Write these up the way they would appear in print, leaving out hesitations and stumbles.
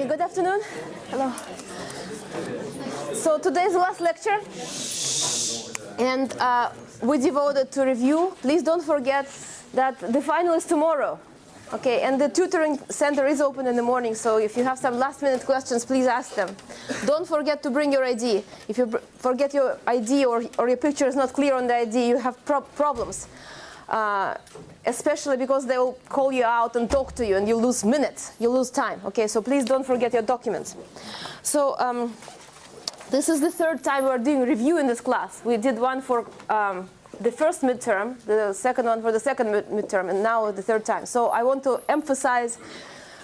Okay, good afternoon. Hello. So today is the last lecture, and we devoted to review. Please don't forget that the final is tomorrow. Okay, and the tutoring center is open in the morning, so if you have some last-minute questions, please ask them. Don't forget to bring your ID. If you forget your ID or your picture is not clear on the ID, you have problems. Especially because they will call you out and talk to you, and you lose minutes, you lose time. Okay, so please don't forget your documents. So this is the third time we're doing review in this class. We did one for the first midterm, the second one for the second midterm, and now the third time. So I want to emphasize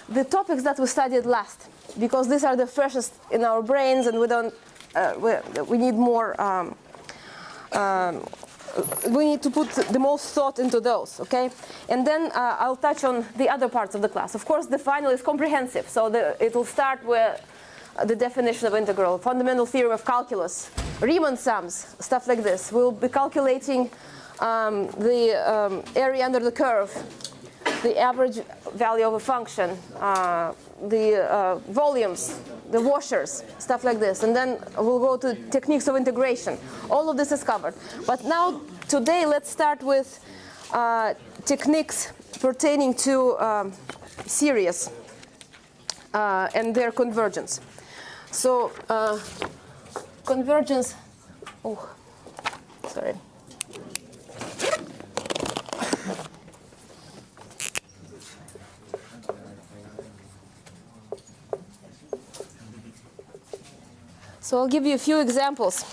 the topics that we studied last, because these are the freshest in our brains, and we need more. We need to put the most thought into those, okay? And then I'll touch on the other parts of the class. Of course, the final is comprehensive, so it will start with the definition of integral, fundamental theorem of calculus, Riemann sums, stuff like this. We'll be calculating the area under the curve, the average value of a function, the volumes, the washers, stuff like this. And then we'll go to techniques of integration. All of this is covered. But now, today, let's start with techniques pertaining to series and their convergence. So, convergence, sorry. So I'll give you a few examples.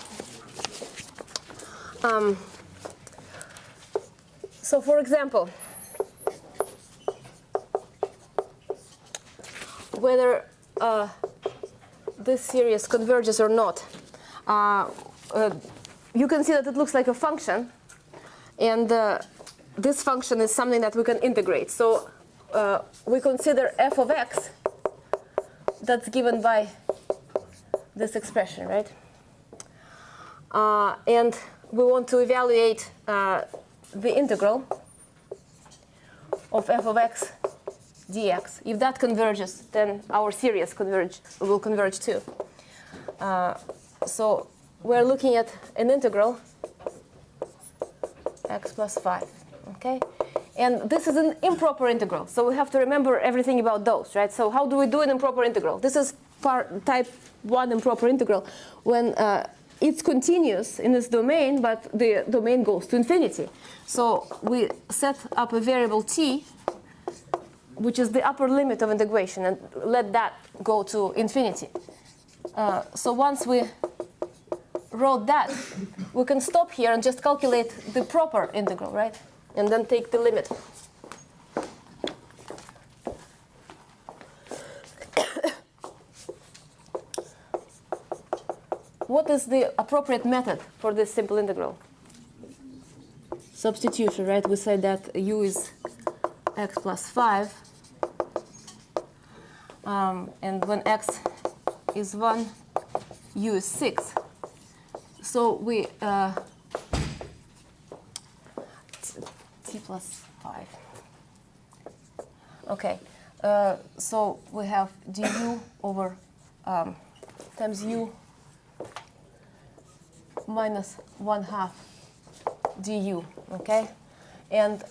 So for example, whether this series converges or not, you can see that it looks like a function, and this function is something that we can integrate. So we consider f of x that's given by this expression, right? And we want to evaluate the integral of f of x dx. If that converges, then our series will converge too. So we're looking at an integral x plus 5, okay? And this is an improper integral, so we have to remember everything about those, right? So how do we do an improper integral? This is type 1 improper integral when it's continuous in this domain, but the domain goes to infinity. So we set up a variable t, which is the upper limit of integration, and let that go to infinity. So once we wrote that, we can stop here and just calculate the proper integral, right? And then take the limit. What is the appropriate method for this simple integral? Substitution, right? We said that u is x plus 5. And when x is 1, u is 6. So we t plus 5. Okay. So we have du over times u minus 1/2 du, okay? And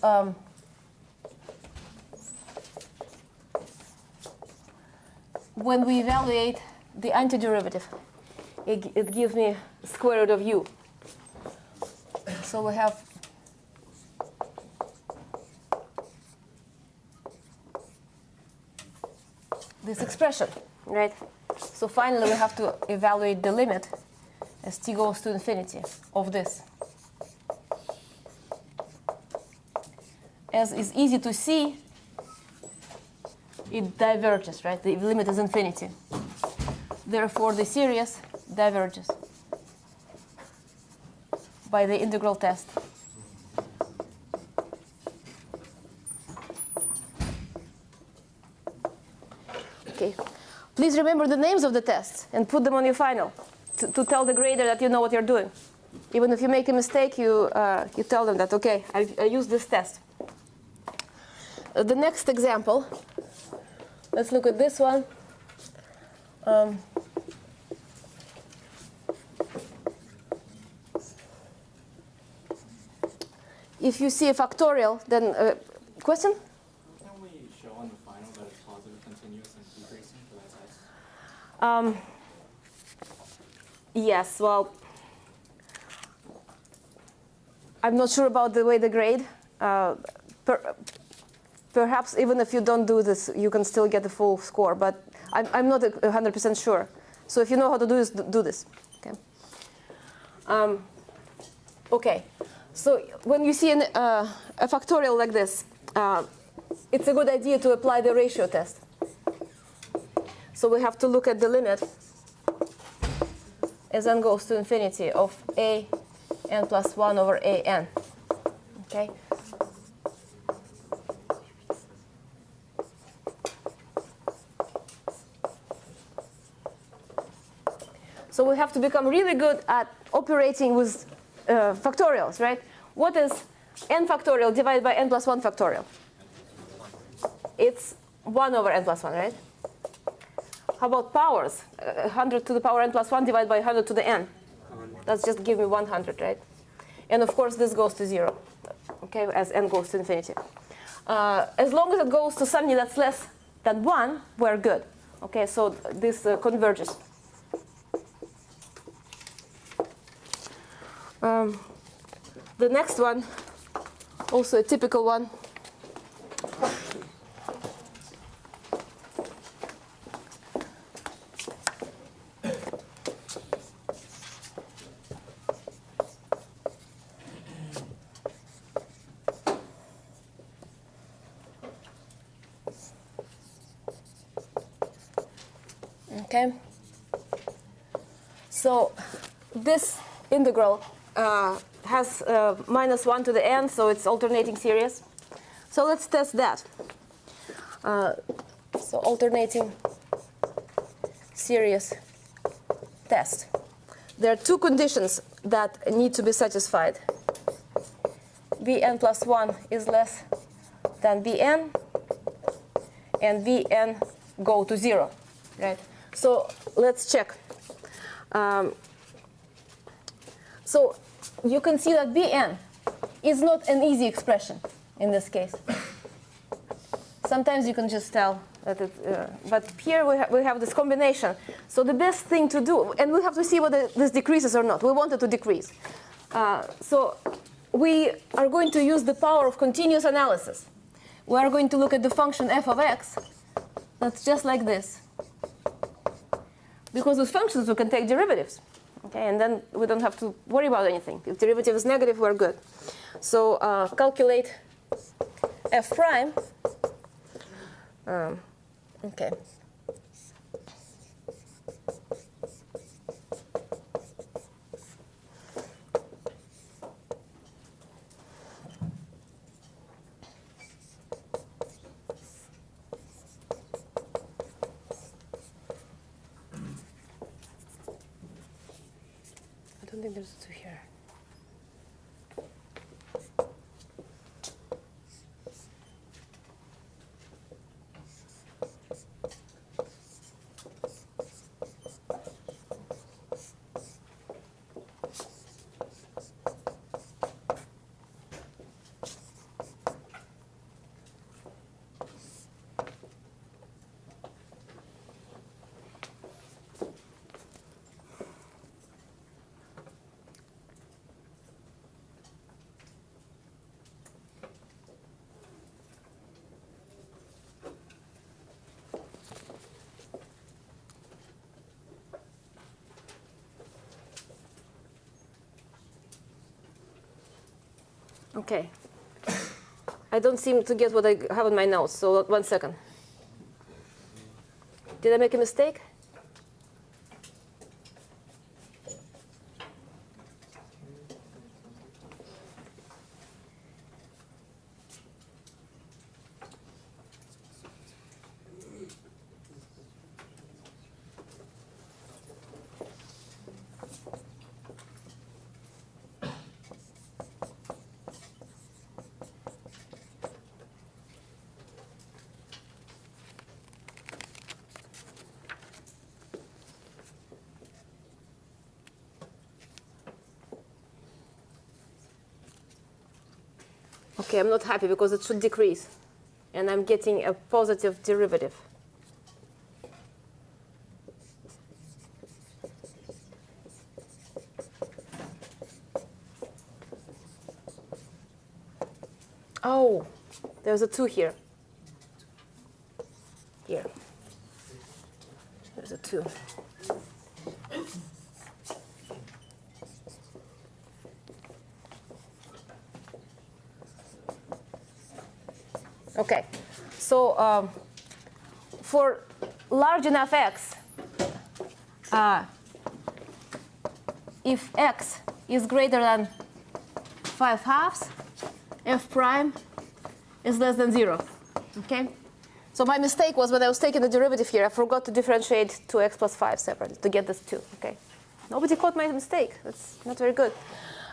when we evaluate the antiderivative, it gives me square root of u. So we have this expression, right? So finally we have to evaluate the limit as t goes to infinity of this. As is easy to see, it diverges, right? The limit is infinity. Therefore, the series diverges by the integral test. Okay. Please remember the names of the tests and put them on your final to tell the grader that you know what you're doing. Even if you make a mistake, you tell them that, okay, I used this test. The next example, let's look at this one. If you see a factorial, then question? Can we show on the final that it's positive, continuous, and decreasing for that test? Yes, well, I'm not sure about the way the grade. Perhaps even if you don't do this, you can still get the full score, but I'm not 100% sure. So if you know how to do this, do this. Okay. Okay. So when you see a factorial like this, it's a good idea to apply the ratio test. So we have to look at the limit as n goes to infinity of a n plus 1 over a n. Okay. So we have to become really good at operating with factorials, right? What is n factorial divided by n plus 1 factorial? It's 1 over n plus 1, right? How about powers? 100 to the power n plus 1 divided by 100 to the n. That's just give me 100, right? And of course, this goes to 0, okay, as n goes to infinity. As long as it goes to something that's less than 1, we're good. Okay, so this converges. The next one, also a typical one. Okay. So this integral has minus 1 to the n, so it's alternating series. So let's test that. So alternating series test. There are two conditions that need to be satisfied. Vn plus 1 is less than Vn, and Vn go to 0, right? So let's check. So you can see that Vn is not an easy expression in this case. Sometimes you can just tell that it, but here we have this combination. So the best thing to do, and we have to see whether this decreases or not. We want it to decrease. So we are going to use the power of continuous analysis. We are going to look at the function f of x that's just like this. Because with functions, we can take derivatives. Okay, and then we don't have to worry about anything. If derivative is negative, we're good. So calculate f prime. Okay. I don't think there's a 2 here. Okay. I don't seem to get what I have in my notes, so 1 second. Did I make a mistake? Okay, I'm not happy because it should decrease. And I'm getting a positive derivative. Oh, there's a 2 here. Here. There's a 2. Okay, so for large enough x, if x is greater than 5/2, f prime is less than 0. Okay, so my mistake was when I was taking the derivative here, I forgot to differentiate 2x plus 5 separately to get this 2. Okay, nobody caught my mistake. That's not very good.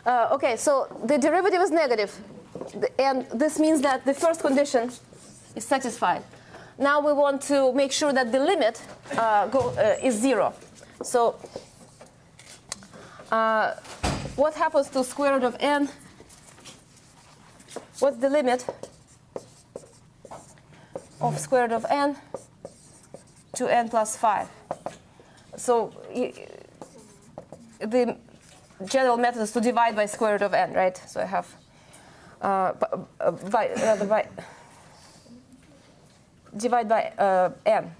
Okay, so the derivative is negative. And this means that the first condition is satisfied. Now we want to make sure that the limit is 0. So what happens to square root of n? What's the limit of square root of n to n plus 5? So the general method is to divide by square root of n, right? So I have divide by n.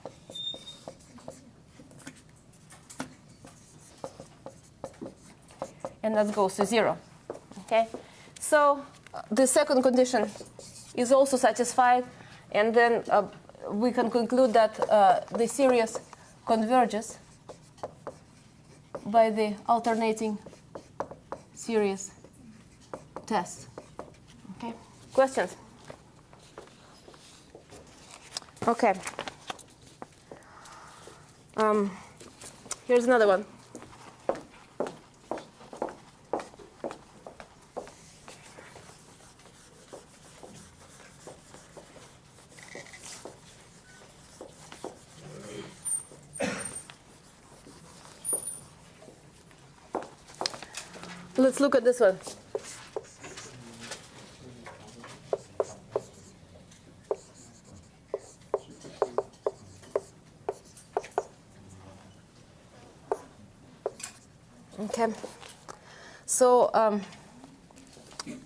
And that goes to 0. Okay, so the second condition is also satisfied, and then we can conclude that the series converges by the alternating series test. Okay, questions? Okay. Here's another one. Let's look at this one. Okay. So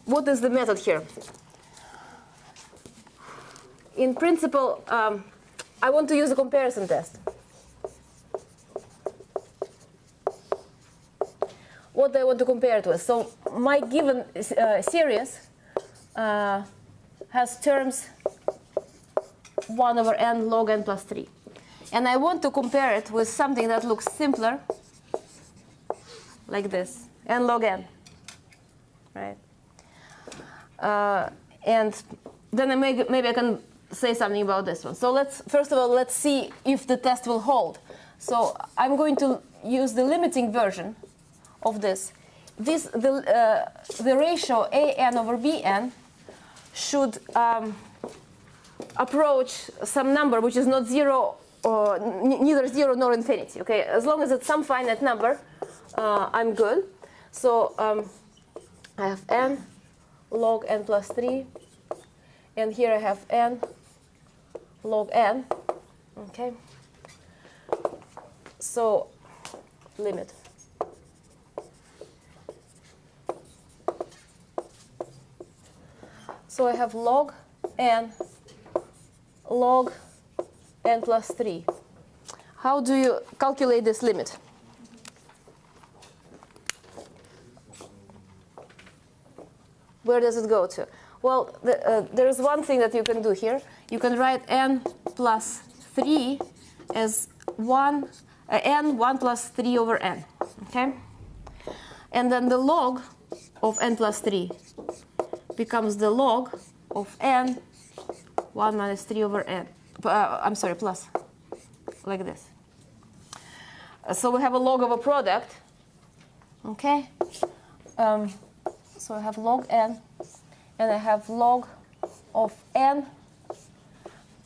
what is the method here? In principle, I want to use a comparison test. What do I want to compare it with? So my given series has terms 1 over n log n plus 3. And I want to compare it with something that looks simpler, like this, n log n, right? And then maybe I can say something about this one. So first of all, let's see if the test will hold. So I'm going to use the limiting version of this. The ratio an over bn should approach some number which is not 0 or neither 0 nor infinity. Okay, as long as it's some finite number, I'm good. So I have n log n plus 3, and here I have n log n. Okay. So limit. So I have log n plus 3. How do you calculate this limit? Where does it go to? Well, there is one thing that you can do here. You can write n plus 3 as n 1 plus 3 over n. Okay? And then the log of n plus 3 becomes the log of n 1 minus 3 over n. I'm sorry, plus, like this. So we have a log of a product. Okay? So I have log n, and I have log of n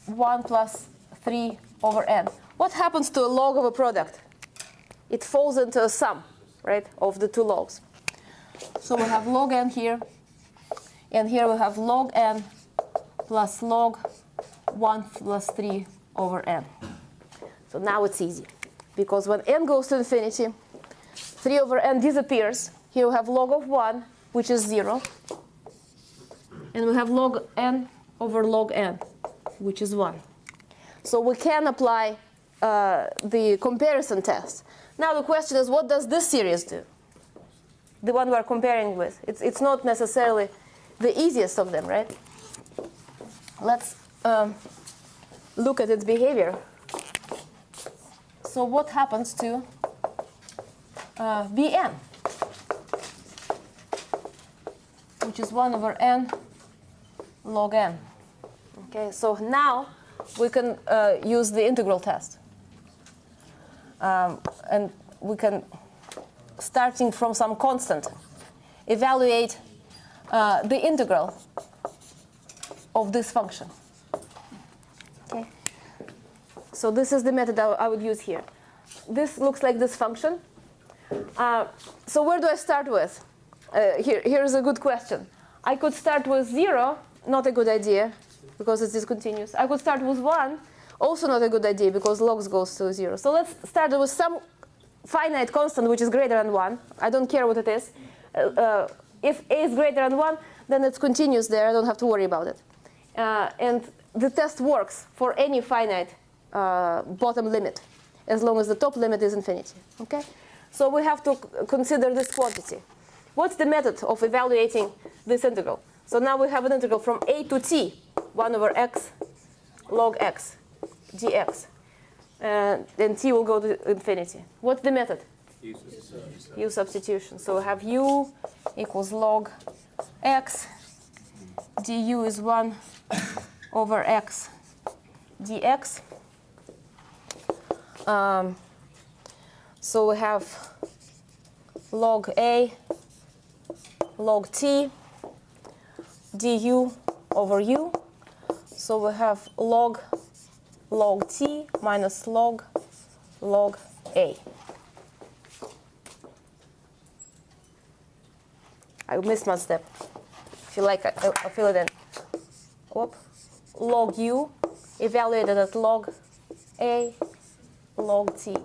1 plus 3 over n. What happens to a log of a product? It falls into a sum, right, of the two logs. So we have log n here. And here we have log n plus log 1 plus 3 over n. So now it's easy, because when n goes to infinity, 3 over n disappears. Here we have log of 1, which is 0. And we have log n over log n, which is 1. So we can apply the comparison test. Now the question is, what does this series do? The one we're comparing with. It's not necessarily the easiest of them, right? Let's look at its behavior. So what happens to Bn, which is 1 over n log n. Okay, so now we can use the integral test. And we can, starting from some constant, evaluate the integral of this function. Okay. So this is the method I would use here. This looks like this function. So where do I start with? Here's a good question. I could start with 0, not a good idea, because it's discontinuous. I could start with 1, also not a good idea, because logs goes to 0. So let's start with some finite constant which is greater than 1. I don't care what it is. If a is greater than 1, then it's continuous there. I don't have to worry about it. And the test works for any finite bottom limit, as long as the top limit is infinity. Okay? So we have to consider this quantity. What's the method of evaluating this integral? So now we have an integral from a to t, 1 over x log x dx. And t will go to infinity. What's the method? U substitution. So we have u equals log x, du is 1 over x dx. So we have log a log t du over u. So we have log t minus log a. I missed one step. If you like, I'll fill it in. Whoop. Log u evaluated at log a log t.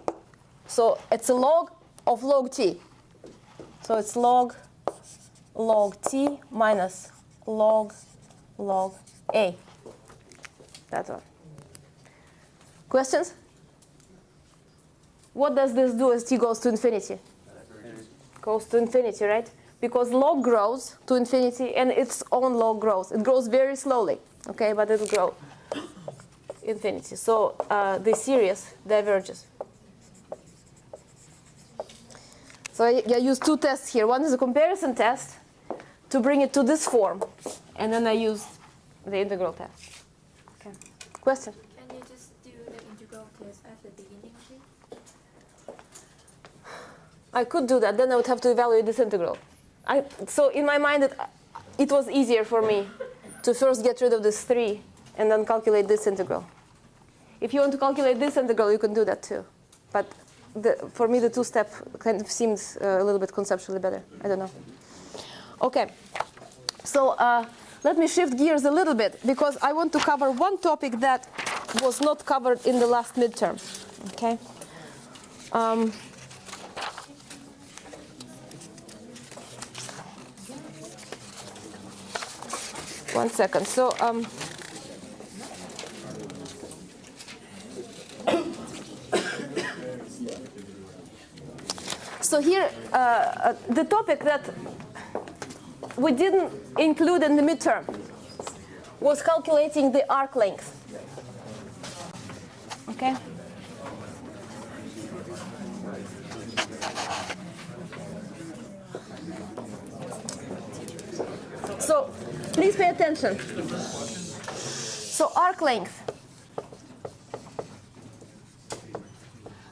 So it's a log of log t. So it's log t minus log a. That one. Questions? What does this do as t goes to infinity? Goes to infinity, right? Because log grows to infinity and its own log grows. It grows very slowly, okay, but it will grow infinity. So the series diverges. So I use two tests here. One is a comparison test to bring it to this form, and then I use the integral test. Okay. Question? Can you just do the integral test at the beginning, please? I could do that. Then I would have to evaluate this integral. So in my mind, it was easier for me to first get rid of this 3 and then calculate this integral. If you want to calculate this integral, you can do that too. But for me, the two-step kind of seems a little bit conceptually better. I don't know. OK. So let me shift gears a little bit, because I want to cover one topic that was not covered in the last midterm. OK. One second. So so here, the topic that we didn't include in the midterm was calculating the arc length. Okay. So please pay attention. So arc length.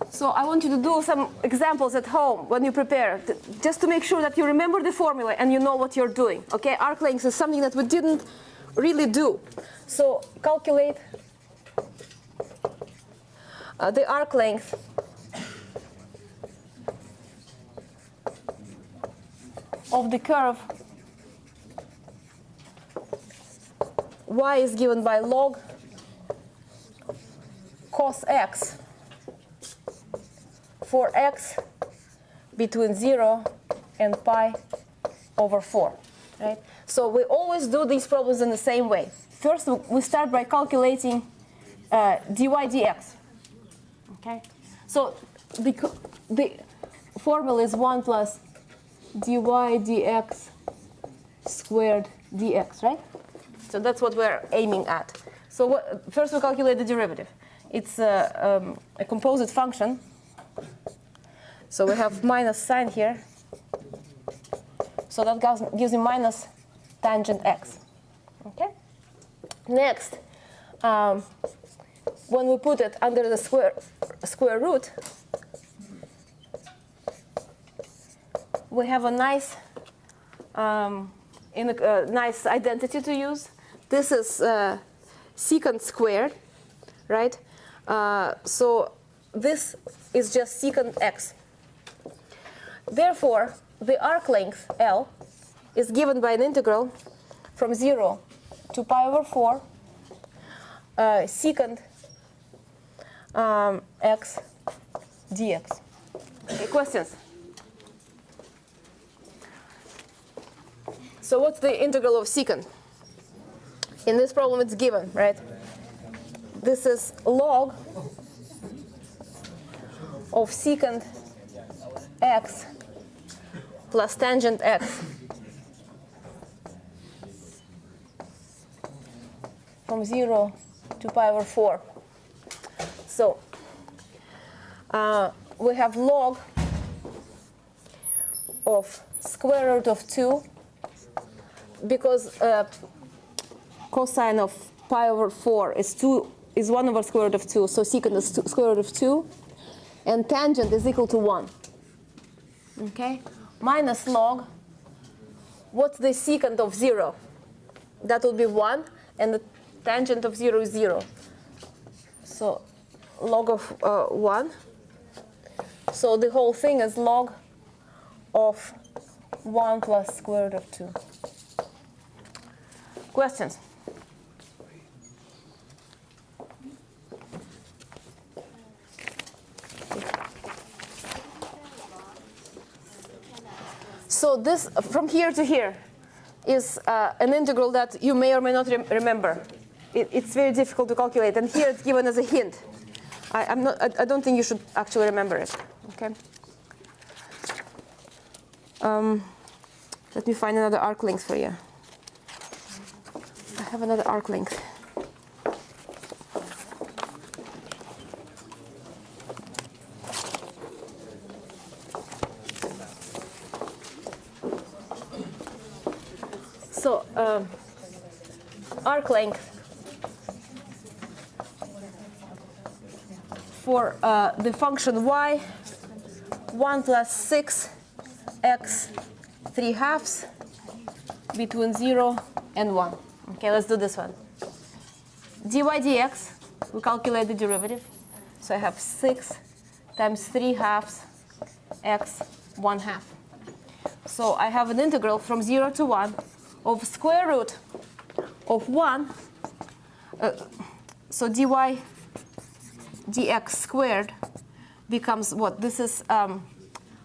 So I want you to do some examples at home when you prepare, just to make sure that you remember the formula and you know what you're doing. Okay, arc length is something that we didn't really do. So calculate the arc length of the curve y is given by log cos x for x between 0 and pi over 4, right? So we always do these problems in the same way. First, we start by calculating dy dx, okay? So the formula is 1 plus dy dx squared dx, right? So that's what we're aiming at. So first we calculate the derivative. It's a composite function. So we have minus sign here. So that gives me minus tangent x. Okay. Next, when we put it under the square root, we have a nice nice identity to use. This is secant squared, right? So this is just secant x. Therefore, the arc length L is given by an integral from 0 to pi over 4 secant x dx. Okay, questions? So what's the integral of secant? In this problem, it's given, right? This is log of secant x plus tangent x from 0 to pi over 4. So we have log of square root of 2, because cosine of pi over 4 is 1 over square root of 2, so secant is square root of 2, and tangent is equal to 1. Okay, minus log, what's the secant of 0? That will be 1, and the tangent of 0 is 0. So log of 1. So the whole thing is log of 1 plus square root of 2. Questions? So this, from here to here, is an integral that you may or may not remember. It's very difficult to calculate, and here it's given as a hint. I don't think you should actually remember it. Okay. Let me find another arc length for you. I have another arc length. So arc length for the function y, 1 plus 6 x 3/2 between 0 and 1. Okay, let's do this one. dy dx, we calculate the derivative. So I have 6 times 3/2 x 1/2. So I have an integral from 0 to 1 of square root of 1. So dy dx squared becomes what? This is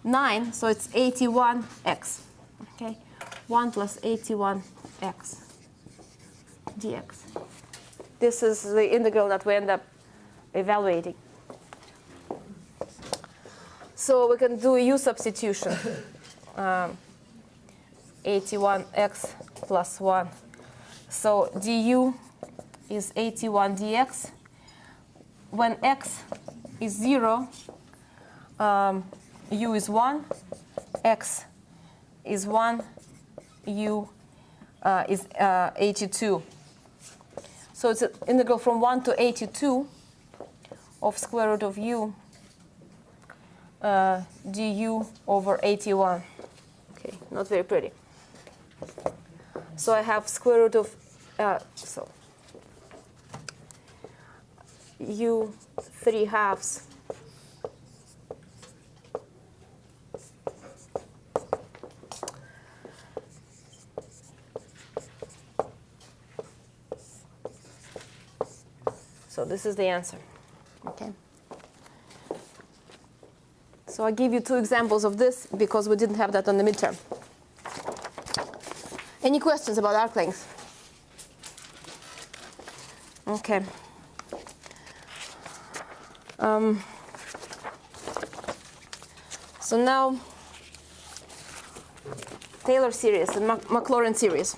9, so it's 81x. Okay, 1 plus 81x dx. This is the integral that we end up evaluating. So we can do a u substitution. 81x plus 1. So du is 81 dx. When x is 0, u is 1, x is 1, u is 82. So it's an integral from 1 to 82 of square root of u du over 81. Okay, not very pretty. So I have square root of u 3/2 - So this is the answer. Okay. So I give you 2 examples of this because we didn't have that on the midterm. Any questions about arc length? Okay. So now Taylor series and Maclaurin series.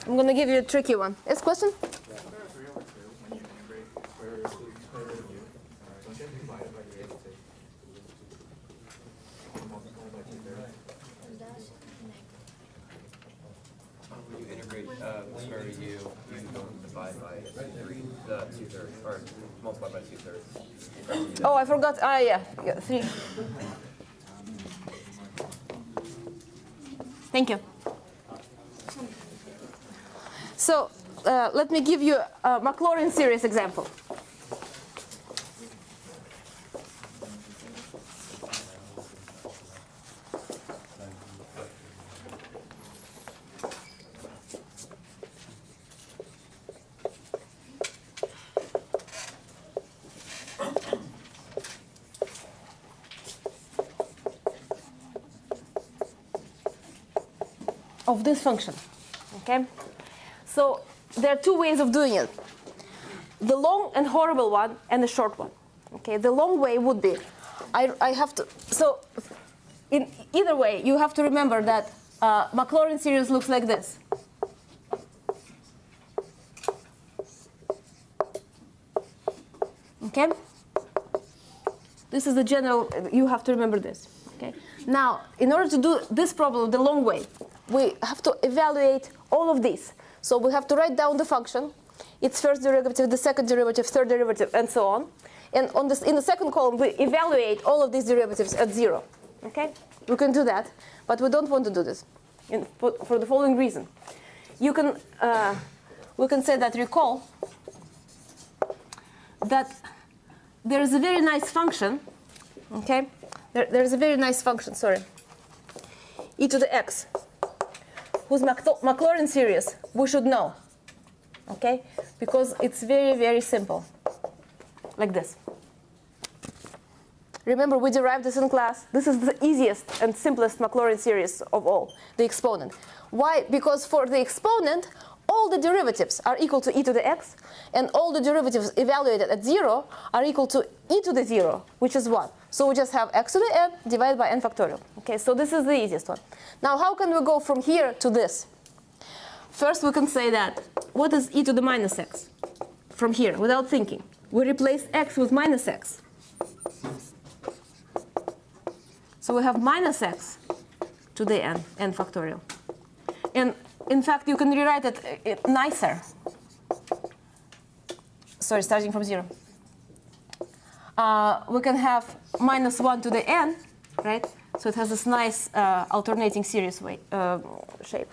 I'm going to give you a tricky one. Yes, question? When you integrate square root of u, don't get divided by the multiply by 2/3. When you integrate square root of u, you don't divide by 2/3, or multiply by 2/3. Oh, I forgot. Yeah, 3. Thank you. So let me give you a Maclaurin series example. Of this function, okay? So there are 2 ways of doing it. The long and horrible one and the short one. Okay, the long way would be, I have to, so in either way, you have to remember that Maclaurin series looks like this. Okay? This is the general, you have to remember this. Okay? Now, in order to do this problem the long way, we have to evaluate all of these. So we have to write down the function, its first derivative, the second derivative, third derivative, and so on. And on this, in the second column, we evaluate all of these derivatives at 0. Okay? We can do that, but we don't want to do this for the following reason. You can, we can say that, recall that there is a very nice function, okay? There's a very nice function, sorry, e to the x, whose Maclaurin series we should know, okay? Because it's very, very simple, like this. Remember, we derived this in class. This is the easiest and simplest Maclaurin series of all, the exponent. Why? Because for the exponent, all the derivatives are equal to e to the x, and all the derivatives evaluated at 0 are equal to e to the 0, which is what? So we just have x to the n divided by n factorial. Okay, so this is the easiest one. Now, how can we go from here to this? First, we can say that, what is e to the minus x? From here, without thinking. We replace x with minus x. So we have minus x to the n factorial. And in fact, you can rewrite it nicer. Sorry, starting from 0. We can have minus 1 to the n, right? So it has this nice alternating series way, shape.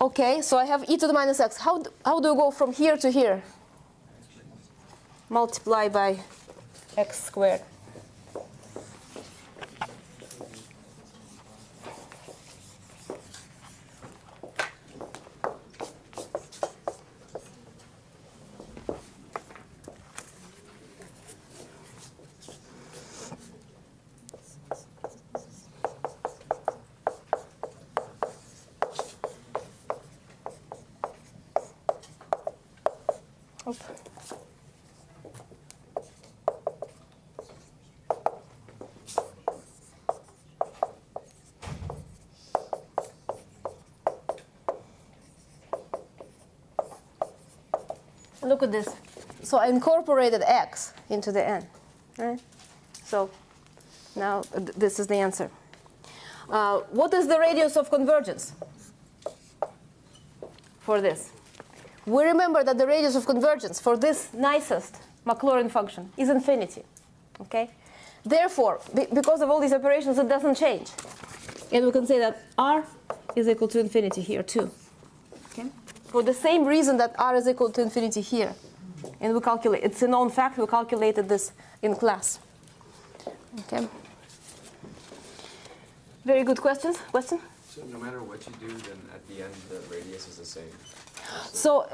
Okay, so I have e to the minus x. How do we go from here to here? Multiply by x squared. Look at this. So I incorporated x into the n. Right? So now this is the answer. What is the radius of convergence for this? We remember that the radius of convergence for this nicest Maclaurin function is infinity. Okay? Therefore, because of all these operations, it doesn't change. And we can say that r is equal to infinity here too. Okay? For the same reason that r is equal to infinity here. And we calculate, it's a known fact, we calculated this in class. Okay. Very good questions. Question? So no matter what you do, then at the end the radius is the same. So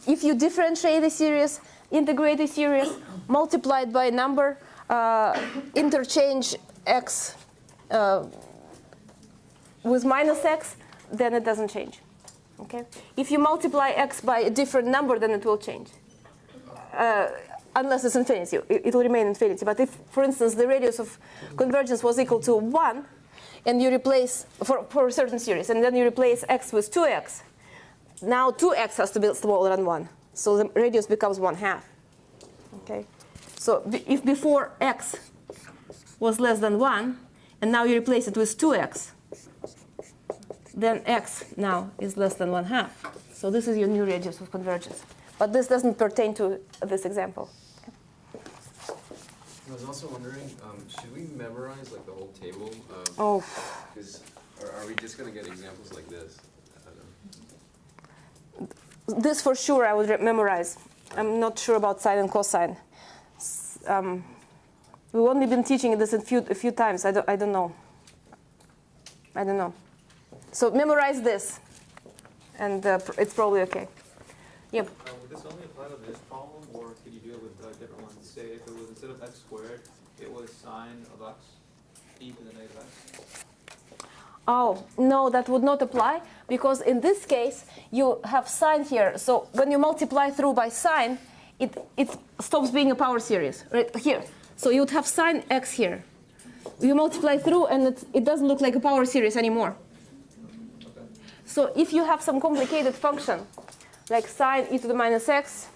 if you differentiate the series, integrate the series, multiply it by a number, interchange x with minus x, then it doesn't change. Okay? If you multiply x by a different number, then it will change. Unless it's infinity, it will remain infinity. But if, for instance, the radius of convergence was equal to 1, and you replace, for a certain series, and then you replace x with 2x, now 2x has to be smaller than 1. So the radius becomes 1/2. Okay? So if before x was less than 1, and now you replace it with 2x, then x now is less than 1/2. So this is your new radius of convergence. But this doesn't pertain to this example. I was also wondering, should we memorize like the whole table? Oh. Or are we just going to get examples like this? I don't know. This for sure I would memorize. I'm not sure about sine and cosine. We've only been teaching this a few times. I don't know. I don't know. So memorize this, and it's probably okay. Yep. Would this only apply to this problem, or could you do it with different ones? Say if it was instead of x squared, it was sine of x e to the negative x. Oh, no, that would not apply, because in this case, you have sine here. So when you multiply through by sine, it stops being a power series right here. So you would have sine x here. You multiply through, and it doesn't look like a power series anymore. Okay. So if you have some complicated function, like sine e to the minus x,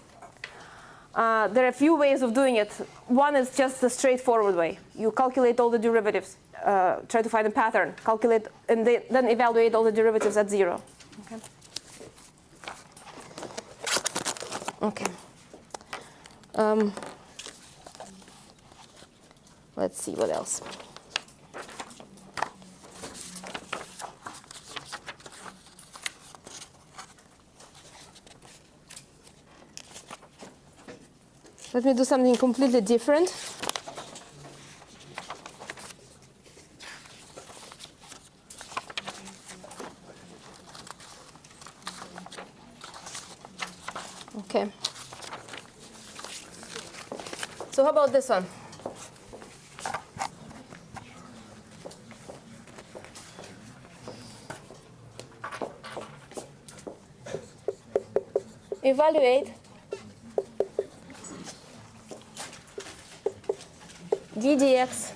there are a few ways of doing it. One is just the straightforward way. You calculate all the derivatives, try to find a pattern, calculate, and then evaluate all the derivatives at 0. Okay. Okay. Let's see what else. Let me do something completely different. Okay. So how about this one? Evaluate d dx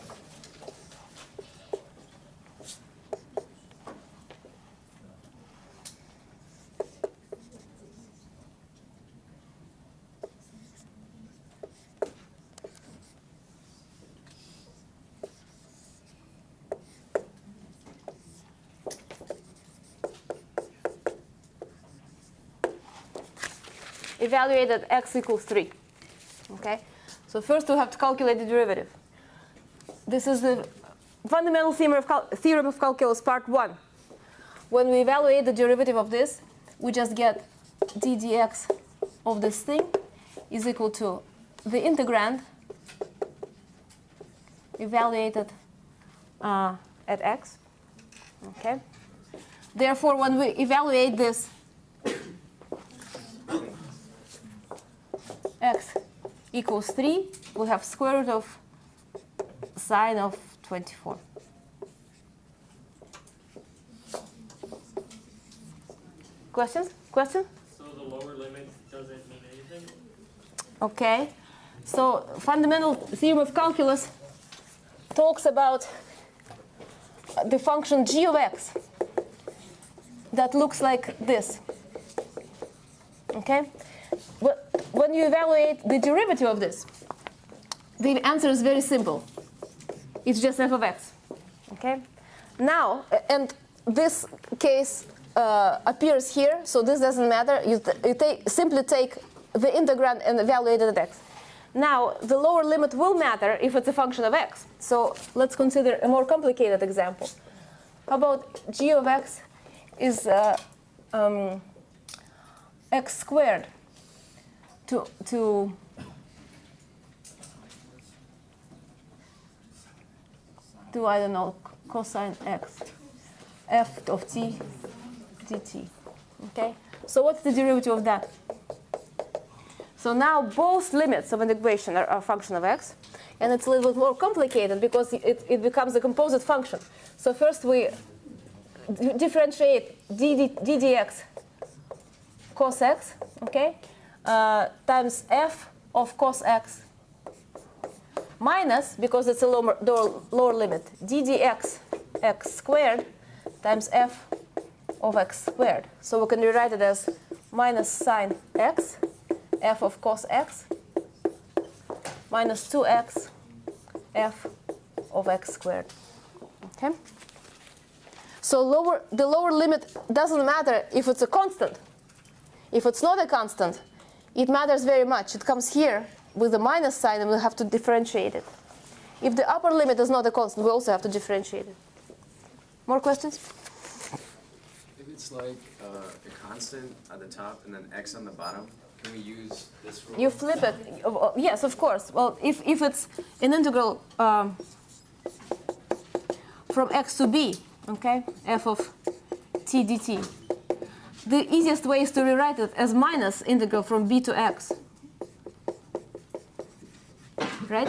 evaluate at x equals 3. Okay? So first we have to calculate the derivative. This is the fundamental theorem of calculus part 1. When we evaluate the derivative of this, we just get d dx of this thing is equal to the integrand evaluated at x. Okay? Therefore, when we evaluate this x equals 3, we'll have square root of sine of 24. Questions? Question? So the lower limit doesn't mean anything? Okay. So fundamental theorem of calculus talks about the function g of x that looks like this. Okay? When you evaluate the derivative of this, the answer is very simple. It's just f of x. Okay? Now, and this case appears here, so this doesn't matter. You simply take the integrand and evaluate it at x. Now, the lower limit will matter if it's a function of x. So let's consider a more complicated example. How about g of x is x squared to I don't know, cosine x. f of t dt. Okay? So what's the derivative of that? So now both limits of integration are a function of x. And it's a little bit more complicated because it becomes a composite function. So first we differentiate ddx cos x, okay, times f of cos x minus, because it's a lower limit, ddx x squared times f of x squared. So we can rewrite it as minus sine x, f of cos x, minus 2x f of x squared. Okay? So the lower limit doesn't matter if it's a constant. If it's not a constant, it matters very much. It comes here with the minus sign, and we'll have to differentiate it. If the upper limit is not a constant, we also have to differentiate it. More questions? If it's like a constant at the top and then x on the bottom, can we use this rule? You flip it. Yes, of course. Well, if it's an integral from x to b, okay, f of t dt, the easiest way is to rewrite it as minus integral from b to x. Right?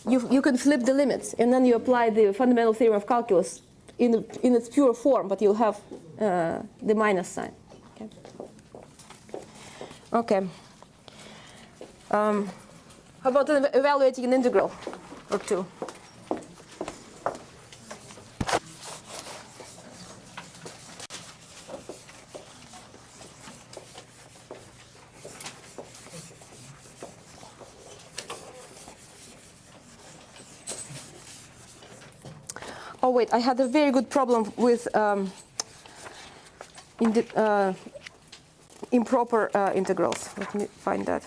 You can flip the limits, and then you apply the fundamental theorem of calculus in its pure form, but you'll have the minus sign. Okay. Okay. How about evaluating an integral or two? Oh wait, I had a very good problem with improper integrals. Let me find that.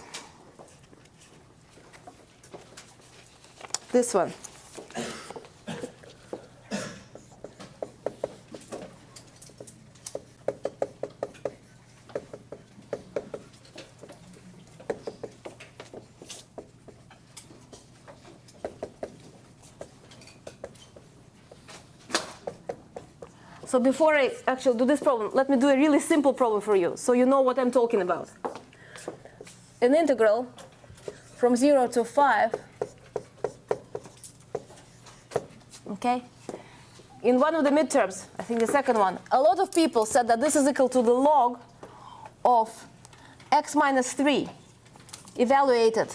This one. So before I actually do this problem, let me do a really simple problem for you, so you know what I'm talking about. An integral from 0 to 5, okay? In one of the midterms, I think the second one, a lot of people said that this is equal to the log of x minus 3 evaluated.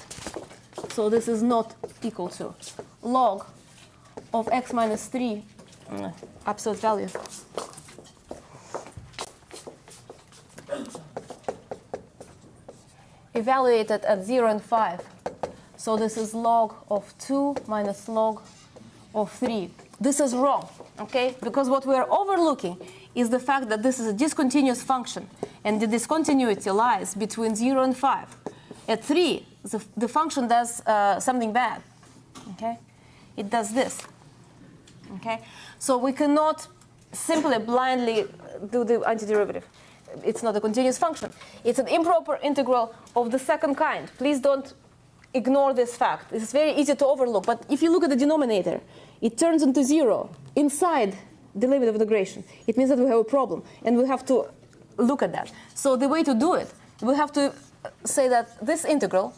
So this is not equal to log of x minus 3 absolute value. Evaluated at 0 and 5. So this is log of 2 minus log of 3. This is wrong, okay? Because what we are overlooking is the fact that this is a discontinuous function, and the discontinuity lies between 0 and 5. At 3, the function does something bad, okay? It does this, okay? So we cannot simply blindly do the antiderivative. It's not a continuous function. It's an improper integral of the second kind. Please don't ignore this fact. It's very easy to overlook. But if you look at the denominator, it turns into 0 inside the limit of integration. It means that we have a problem, and we have to look at that. So the way to do it, we have to say that this integral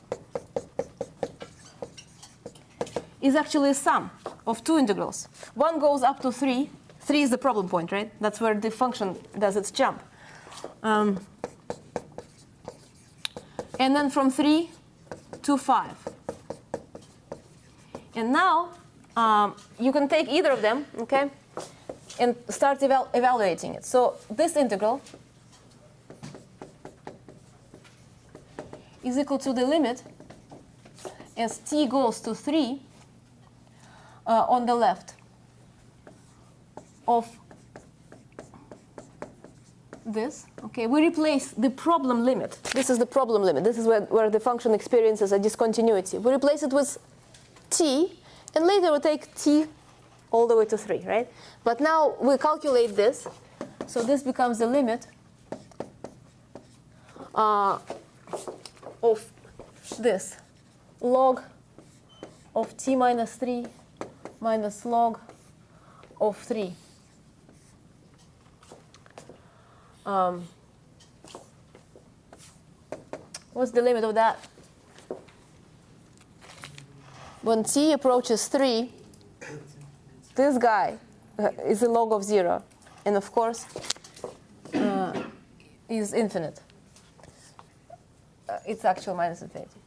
is actually a sum of two integrals. One goes up to 3. 3 is the problem point, right? That's where the function does its jump. And then from 3 to 5. And now you can take either of them, okay, and start evaluating it. So this integral is equal to the limit as t goes to 3 on the left of this. Okay, we replace the problem limit. This is the problem limit. This is where the function experiences a discontinuity. We replace it with t, and later we take t all the way to 3, right? But now we calculate this. So this becomes the limit of this log of t minus 3 minus log of 3. What's the limit of that? When t approaches 3, this guy is a log of 0. And of course, is infinite. It's actual minus infinity.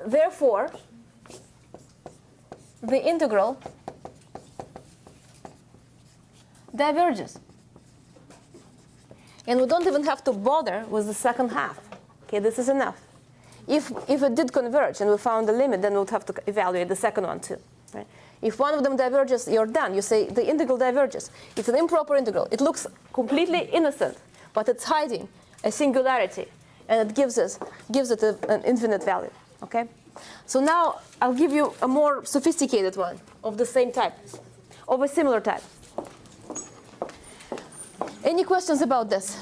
Therefore, the integral diverges. And we don't even have to bother with the second half. Okay, this is enough. If it did converge and we found the limit, then we would have to evaluate the second one too. Right? If one of them diverges, you're done. You say the integral diverges. It's an improper integral. It looks completely innocent, but it's hiding a singularity, and it gives it an infinite value. Okay? So now I'll give you a more sophisticated one of the same type, of a similar type. Any questions about this?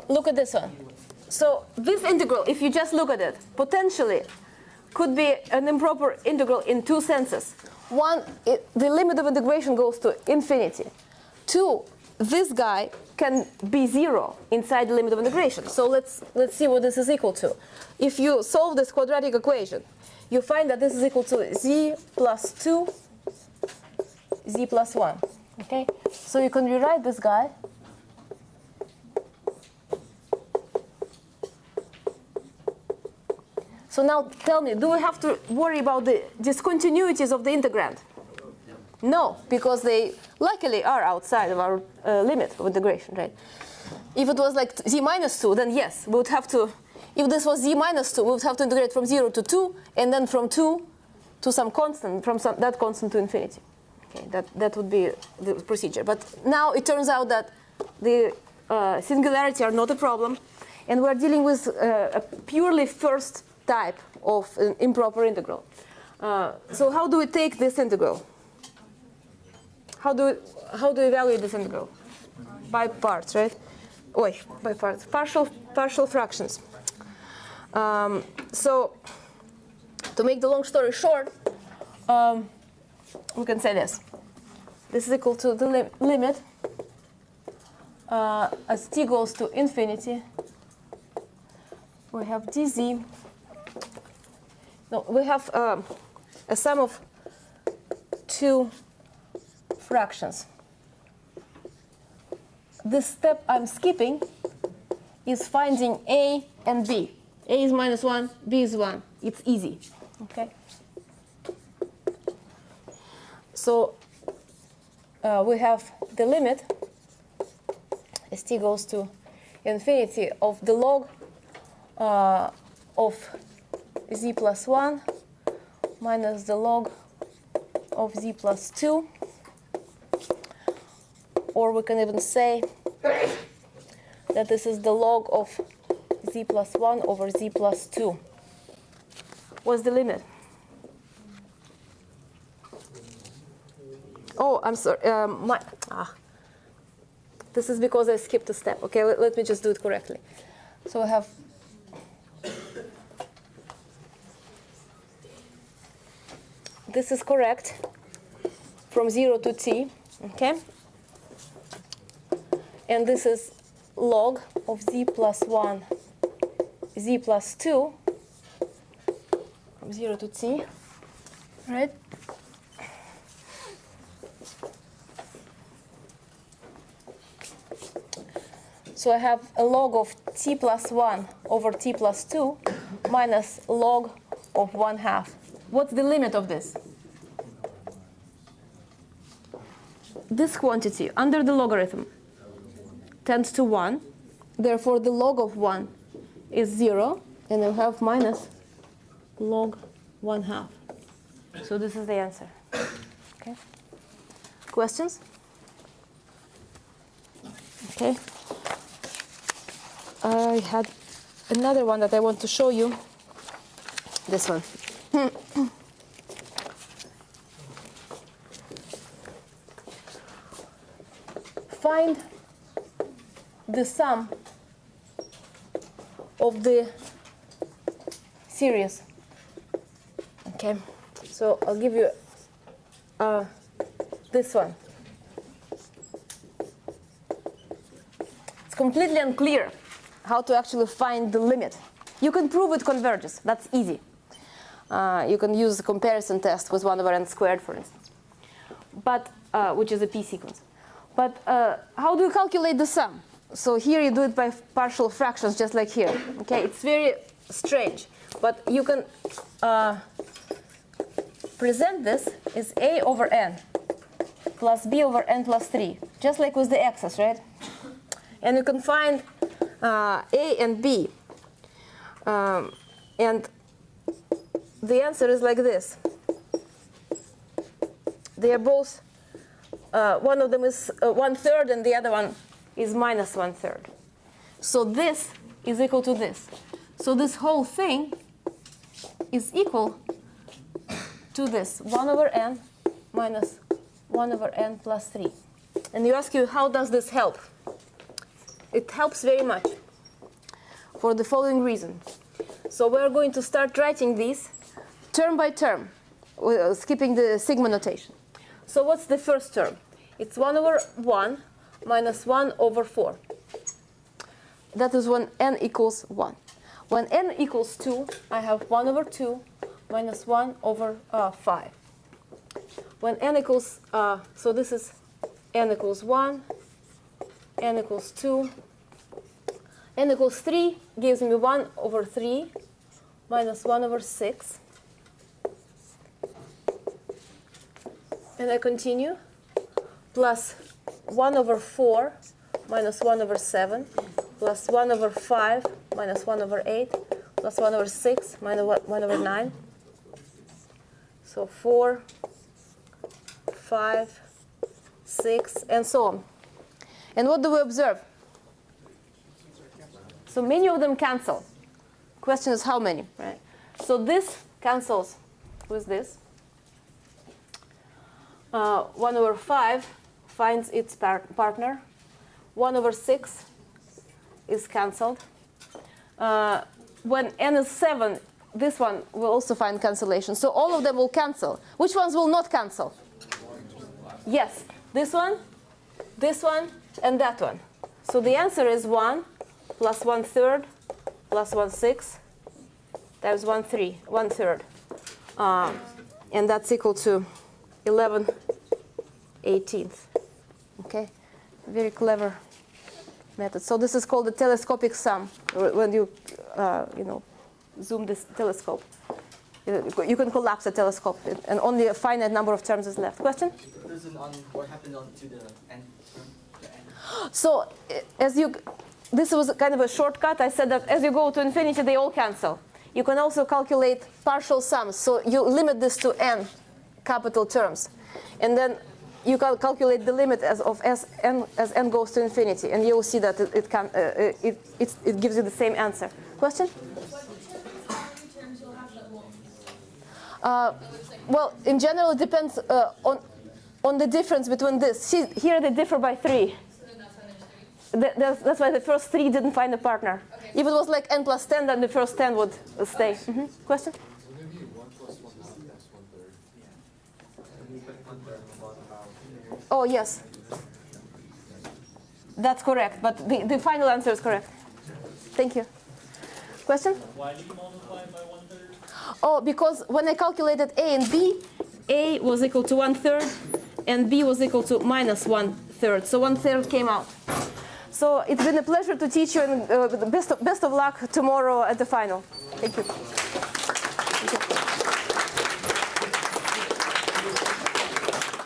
Look at this one. So this integral, if you just look at it, potentially could be an improper integral in two senses. One, the limit of integration goes to infinity. Two, this guy can be 0 inside the limit of integration. So let's see what this is equal to. If you solve this quadratic equation, you find that this is equal to z plus 2, z plus 1. Okay? So you can rewrite this guy. So now tell me, do we have to worry about the discontinuities of the integrand? No, because they luckily are outside of our limit of integration, right? If it was like z minus 2, then yes, we would have to, if this was z minus 2, we would have to integrate from 0 to 2, and then from 2 to some constant, from that constant to infinity. Okay, that would be the procedure. But now it turns out that the singularity are not a problem, and we're dealing with a purely first type of an improper integral. So how do we take this integral? How do we evaluate this integral? By parts, right? By parts. Partial fractions. So to make the long story short, we can say this. This is equal to the limit as t goes to infinity. We have dz. No, we have a sum of two fractions. This step I'm skipping is finding a and b. A is minus 1, b is 1. It's easy. Okay? So we have the limit as t goes to infinity of the log of z plus 1 minus the log of z plus 2. Or we can even say that this is the log of z plus 1 over z plus 2. What's the limit? Oh, I'm sorry. This is because I skipped a step. Okay, let me just do it correctly. So I have this is correct from 0 to t, okay? And this is log of z plus 1, z plus 2, from 0 to t, right? So I have a log of t plus 1 over t plus 2 minus log of 1/2. What's the limit of this? This quantity under the logarithm tends to 1. Therefore, the log of 1 is 0. And I have minus log 1/2. So this is the answer. Okay. Questions? Okay. I had another one that I want to show you. This one. find the sum of the series. Okay, so I'll give you this one. It's completely unclear how to actually find the limit. You can prove it converges. That's easy. You can use the comparison test with 1 over n squared, for instance, but which is a p sequence. But how do you calculate the sum? So here you do it by partial fractions, just like here. Okay, it's very strange, but you can present this as a over n plus b over n plus 3, just like with the x's, right? And you can find a and b. And the answer is like this. They are both, one of them is 1/3 and the other one is minus 1/3. So this is equal to this. So this whole thing is equal to this, 1 over n minus 1 over n plus 3. And you ask you, how does this help? It helps very much for the following reason. So we're going to start writing these term by term, skipping the sigma notation. So what's the first term? It's 1 over 1 minus 1 over 4. That is when n equals 1. When n equals 2, I have 1 over 2 minus 1 over 5. When n equals, so this is n equals 1, n equals 2, n equals 3 gives me 1 over 3 minus 1 over 6. And I continue, plus 1 over 4 minus 1 over 7, plus 1 over 5 minus 1 over 8, plus 1 over 6 minus 1 over 9. So 4, 5, 6, and so on. And what do we observe? So many of them cancel. Question is how many, right? So this cancels with this. 1 over 5 finds its partner. 1 over 6 is cancelled. When n is 7, this one will also find cancellation. So all of them will cancel. Which ones will not cancel? Yes, this one, and that one. So the answer is 1 plus 1/3 plus 1/6 times 1/3. And that's equal to 11/18. Okay, very clever method. So this is called the telescopic sum. When you, zoom this telescope, you can collapse a telescope, and only a finite number of terms is left. Question? What happened to the n term? So this was kind of a shortcut. I said that as you go to infinity, they all cancel. You can also calculate partial sums. So you limit this to n capital terms, and then you can calculate the limit as n goes to infinity, and you will see that it gives you the same answer. Question? Well, in general, it depends on the difference between this. See, here they differ by 3. That's why the first 3 didn't find a partner. Okay. If it was like n plus 10, then the first 10 would stay. Mm-hmm. Question? Maybe 1 plus 1 half plus 1/3. Oh, yes. That's correct, but the final answer is correct. Thank you. Question? Why do you multiply by 1/3? Oh, because when I calculated A and B, A was equal to 1/3 and B was equal to minus 1/3. So 1/3 came out. So it's been a pleasure to teach you, and best of luck tomorrow at the final. Thank you.